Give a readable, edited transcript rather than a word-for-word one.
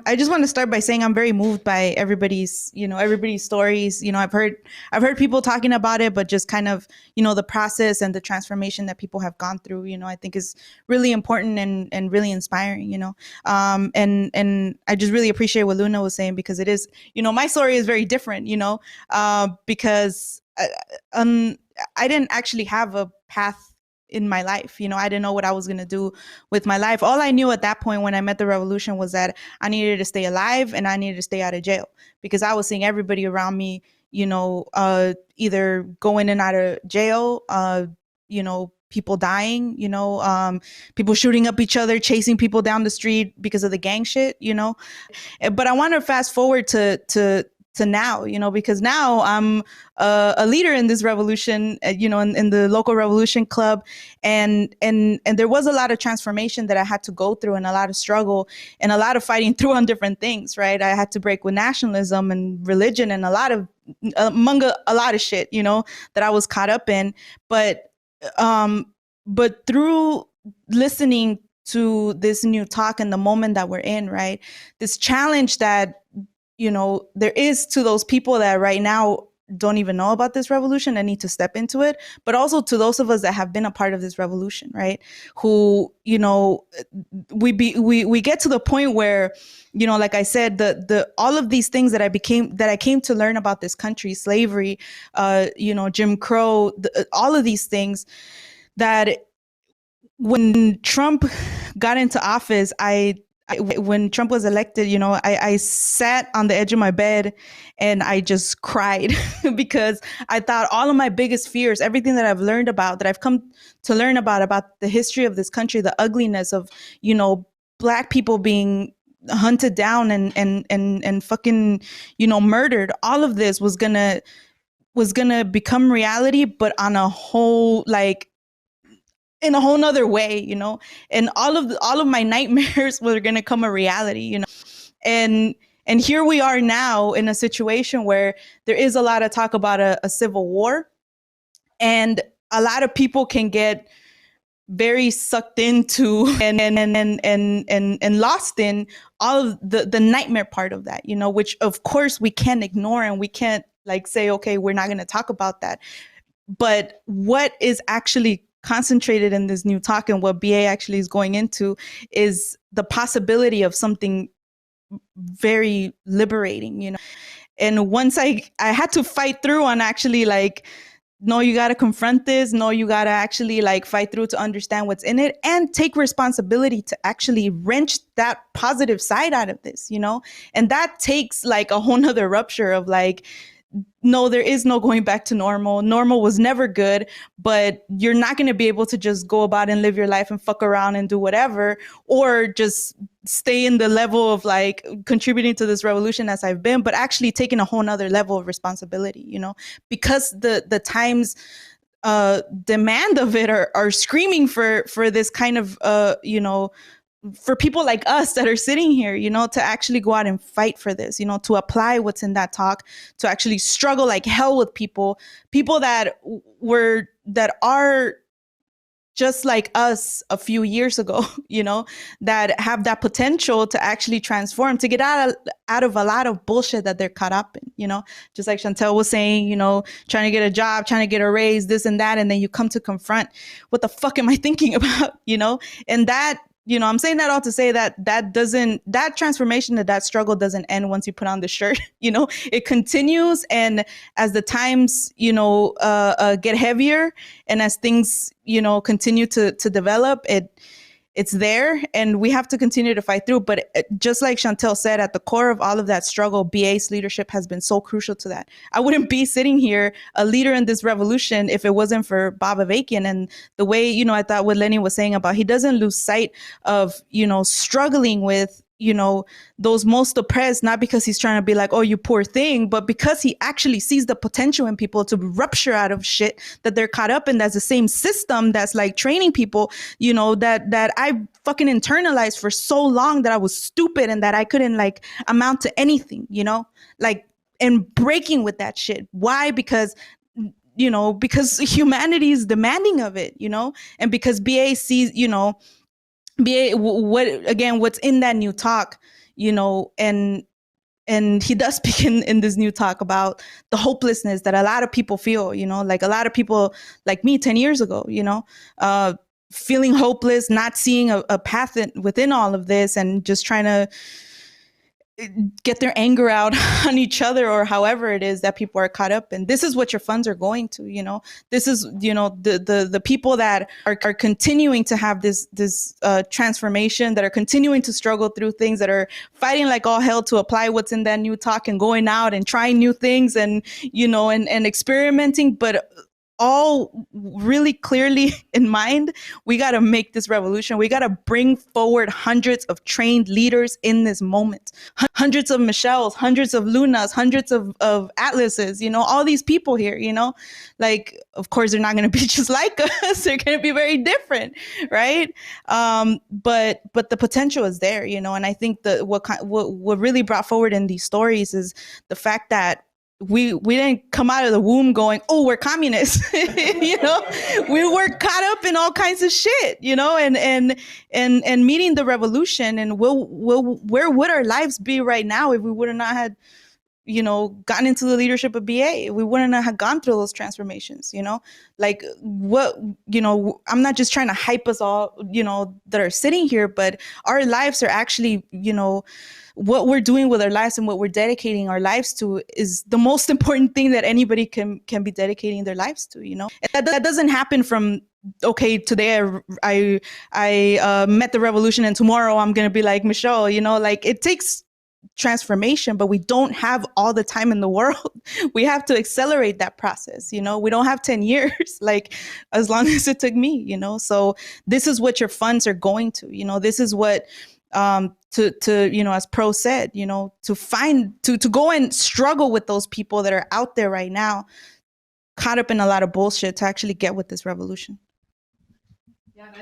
I just want to start by saying I'm very moved by everybody's stories. I've heard people talking about it, but just kind of, the process and the transformation that people have gone through, I think is really important and really inspiring, and I just really appreciate what Luna was saying, because it is, my story is very different, because I didn't actually have a path in my life. I didn't know what I was going to do with my life. All I knew at that point when I met the revolution was that I needed to stay alive and I needed to stay out of jail, because I was seeing everybody around me, either going in and out of jail, people dying, people shooting up each other, chasing people down the street because of the gang shit, But I want to fast forward to now, because now I'm a leader in this revolution, in the local revolution club. And there was a lot of transformation that I had to go through, and a lot of struggle and a lot of fighting through on different things, right? I had to break with nationalism and religion and among a lot of shit, that I was caught up in. But through listening to this new talk and the moment that we're in, right? This challenge that, there is to those people that right now don't even know about this revolution and need to step into it, but also to those of us that have been a part of this revolution, right? Who, we get to the point where, like I said, the all of these things that I came to learn about this country, slavery, Jim Crow, all of these things, that when Trump got into office, when Trump was elected, I sat on the edge of my bed and I just cried because I thought all of my biggest fears, everything that I've learned about, that I've come to learn about the history of this country, the ugliness of, Black people being hunted down and fucking, murdered. All of this was gonna become reality, but on a whole, in a whole nother way, and all of my nightmares were going to come a reality, and here we are now in a situation where there is a lot of talk about a civil war, and a lot of people can get very sucked into and lost in all of the nightmare part of that, which of course we can't ignore, and we can't say, okay, we're not going to talk about that. But what is actually concentrated in this new talk, and what BA actually is going into, is the possibility of something very liberating, And once I had to fight through on actually no, you got to confront this. No, you got to actually fight through to understand what's in it and take responsibility to actually wrench that positive side out of this, And that takes a whole nother rupture of no, there is no going back to normal. Normal was never good, but you're not going to be able to just go about and live your life and fuck around and do whatever, or just stay in the level of contributing to this revolution as I've been, but actually taking a whole nother level of responsibility, because the times demand of it are screaming for this kind of, for people like us that are sitting here, to actually go out and fight for this, to apply what's in that talk, to actually struggle like hell with people that are just like us a few years ago, that have that potential to actually transform, to get out of a lot of bullshit that they're caught up in, just like Chantel was saying, trying to get a job, trying to get a raise, this and that. And then you come to confront, what the fuck am I thinking about, and that, I'm saying that all to say that that transformation, that struggle doesn't end once you put on the shirt, it continues. And as the times, get heavier, and as things, continue to develop, it's there, and we have to continue to fight through. But just like Chantel said, at the core of all of that struggle, BA's leadership has been so crucial to that. I wouldn't be sitting here a leader in this revolution if it wasn't for Bob Avakian, and the way, I thought what Lenny was saying about, he doesn't lose sight of, struggling with, those most oppressed, not because he's trying to be like, oh, you poor thing, but because he actually sees the potential in people to rupture out of shit that they're caught up in. That's the same system that's training people, that I fucking internalized for so long, that I was stupid and that I couldn't amount to anything, and breaking with that shit. Why? Because humanity is demanding of it, and because BA sees, what's in that new talk, you know, and he does speak in this new talk about the hopelessness that a lot of people feel, you know, like a lot of people like me 10 years ago, you know, feeling hopeless, not seeing a path within all of this, and just trying to get their anger out on each other, or however it is that people are caught up in. This is what your funds are going to, you know. This is, you know, the people that are continuing to have this transformation, that are continuing to struggle through things, that are fighting like all hell to apply what's in that new talk, and going out and trying new things, and, you know, and experimenting, but all really clearly in mind, we got to make this revolution. We got to bring forward hundreds of trained leaders in this moment, hundreds of Michelles, hundreds of Lunas, hundreds of Atlases, you know, all these people here, you know, like, of course, they're not going to be just like us. They're going to be very different, right? But the potential is there, you know, and I think that what really brought forward in these stories is the fact that we didn't come out of the womb going, oh, we're communists. You know, we were caught up in all kinds of shit, you know, and meeting the revolution, and where would our lives be right now if we would have not had, you know, gotten into the leadership of BA? We wouldn't have gone through those transformations, you know, like what, you know, I'm not just trying to hype us all, you know, that are sitting here, but our lives are actually, you know, what we're doing with our lives and what we're dedicating our lives to is the most important thing that anybody can be dedicating their lives to, you know. And that doesn't happen from, okay, today I met the revolution and tomorrow I'm going to be like Michelle, you know, like it takes transformation, but we don't have all the time in the world. We have to accelerate that process, you know. We don't have 10 years, like as long as it took me, you know. So this is what your funds are going to, you know. This is what to you know, as Pro said, you know, to go and struggle with those people that are out there right now, caught up in a lot of bullshit, to actually get with this revolution.